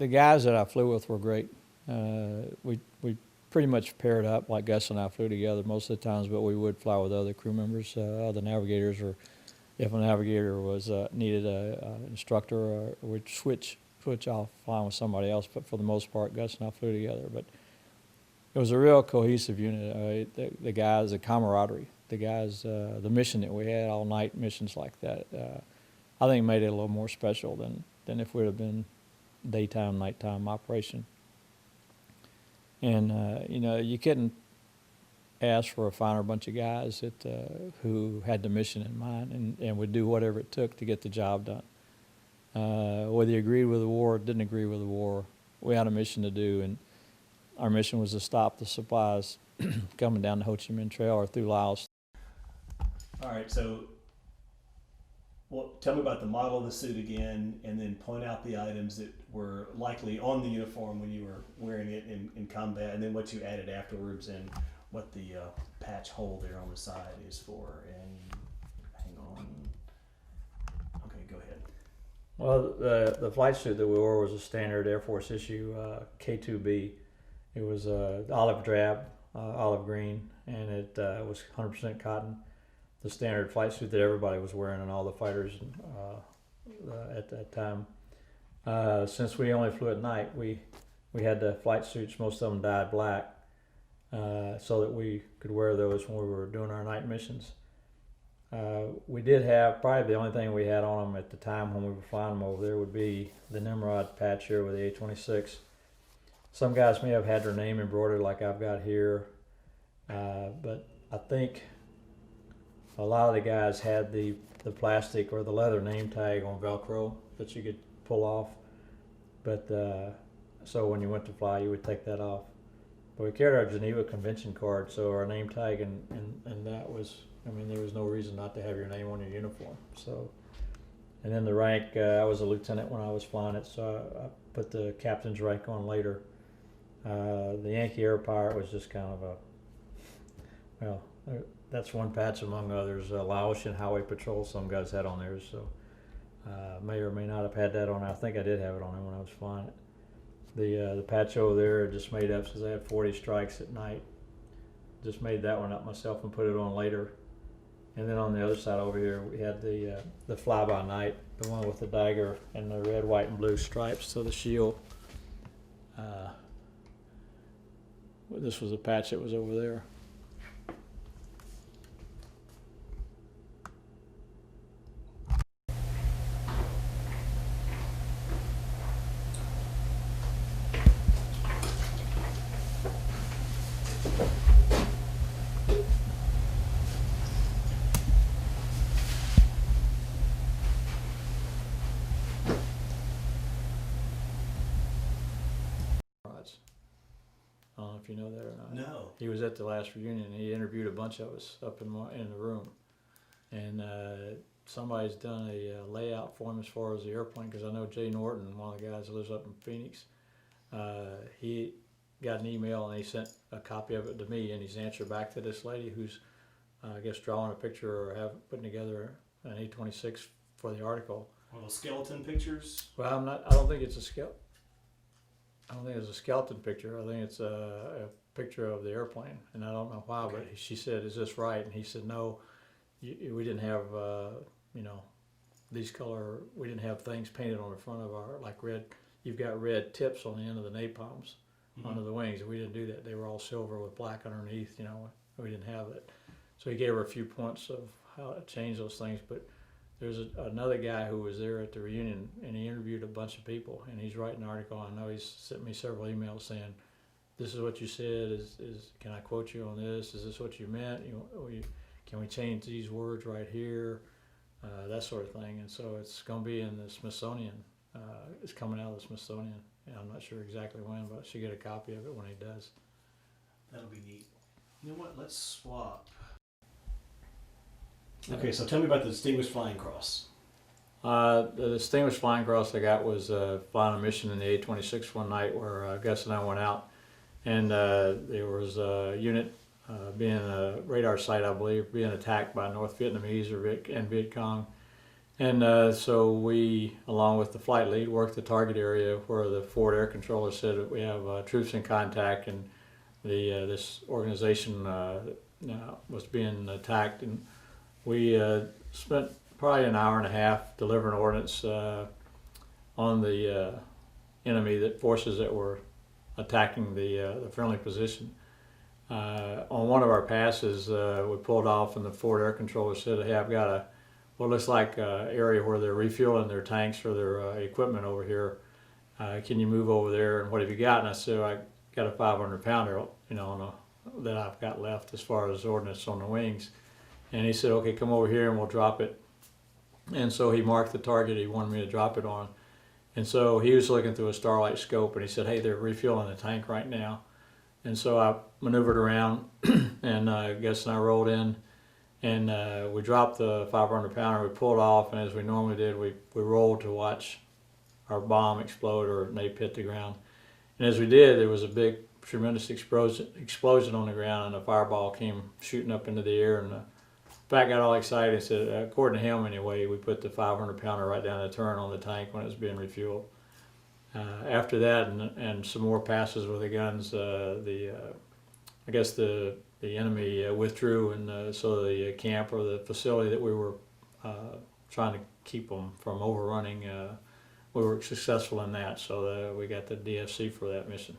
the guys that I flew with were great. We pretty much paired up, like Gus and I flew together most of the times, but we would fly with other crew members, other navigators, or if a navigator was needed a instructor, we'd switch off flying with somebody else. But for the most part, Gus and I flew together. But it was a real cohesive unit. The guys, the camaraderie, the guys, the mission that we had, all night missions like that. I think made it a little more special than if we'd have been daytime, nighttime operation. And you know, you couldn't ask for a finer bunch of guys that who had the mission in mind and would do whatever it took to get the job done. Whether you agreed with the war or didn't agree with the war, we had a mission to do, and our mission was to stop the supplies coming down the Ho Chi Minh Trail or through Laos. All right, so tell me about the model of the suit again, and then point out the items that were likely on the uniform when you were wearing it in combat, and then what you added afterwards, and what the patch hole there on the side is for. And hang on. Okay, go ahead. Well, the flight suit that we wore was a standard Air Force issue K2B. It was olive drab, olive green, and it was 100% cotton. The standard flight suit that everybody was wearing and all the fighters at that time. Since we only flew at night, we had the flight suits, most of them dyed black, so that we could wear those when we were doing our night missions. We did have, probably the only thing we had on them at the time when we were flying them over there would be the Nimrod patch here with the A-26. Some guys may have had their name embroidered like I've got here, but I think a lot of the guys had the plastic or the leather name tag on Velcro that you could pull off. But so when you went to fly, you would take that off. But we carried our Geneva Convention card, so our name tag and that was, I mean, there was no reason not to have your name on your uniform. So, and then the rank, I was a lieutenant when I was flying it, so I put the captain's rank on later. The Yankee Air Pirate was just kind of a, well, that's one patch among others. Laotian Highway Patrol, some guys had on theirs, so may or may not have had that on. I think I did have it on there when I was flying it. The patch over there just made up, since I had 40 strikes at night. Just made that one up myself and put it on later. And then on the other side over here, we had the fly-by-night, the one with the dagger and the red, white, and blue stripes, so the shield. This was a patch that was over there. I don't know if you know that or not. No. He was at the last reunion, and he interviewed a bunch of us up in the room. And somebody's done a layout for him as far as the airplane, because I know Jay Norton, one of the guys that lives up in Phoenix, he got an email and he sent a copy of it to me, and he's answered back to this lady who's, I guess, drawing a picture or putting together an A-26 for the article. Well, skeleton pictures? Well, I don't think it's a skeleton. I don't think it's a skeleton picture. I think it's a picture of the airplane, and I don't know why. Okay. But she said, "Is this right?" And he said, "No, we didn't have, you know, these color. We didn't have things painted on the front of our, like red. You've got red tips on the end of the napalms under the wings. We didn't do that. They were all silver with black underneath. You know, we didn't have it." So he gave her a few points of how to change those things, but. There's another guy who was there at the reunion, and he interviewed a bunch of people, and he's writing an article. I know he's sent me several emails saying, "This is what you said. Can I quote you on this? Is this what you meant? Can we change these words right here?" That sort of thing. And so it's going to be in the Smithsonian. It's coming out of the Smithsonian, and I'm not sure exactly when, but I should get a copy of it when he does. That'll be neat. You know what? Let's swap. Okay, so tell me about the Distinguished Flying Cross. The Distinguished Flying Cross I got was flying a mission in the A-26 one night where Gus and I went out, and there was a unit being a radar site, I believe, being attacked by North Vietnamese and Viet Cong, And so we, along with the flight lead, worked the target area where the forward air controller said that we have troops in contact, and this organization was being attacked. And we spent probably an hour and a half delivering ordnance on the enemy forces that were attacking the friendly position. On one of our passes, we pulled off, and the forward air controller said, "Hey, I've got what looks like an area where they're refueling their tanks for their equipment over here. Can you move over there? And what have you got?" And I said, "I got a 500 pounder, that I've got left as far as ordnance on the wings." And he said, "Okay, come over here and we'll drop it." And so he marked the target he wanted me to drop it on. And so he was looking through a starlight scope, and he said, "Hey, they're refueling the tank right now." And so I maneuvered around, and I rolled in, and we dropped the 500 pounder. We pulled off, and as we normally did, we rolled to watch our bomb explode or nape hit the ground. And as we did, there was a big, tremendous explosion on the ground, and a fireball came shooting up into the air. And Pat got all excited and said, according to him anyway, we put the 500 pounder right down the turret on the tank when it was being refueled. After that, and some more passes with the guns, I guess the enemy withdrew, and so the camp or the facility that we were trying to keep them from overrunning, we were successful in that. So we got the DFC for that mission.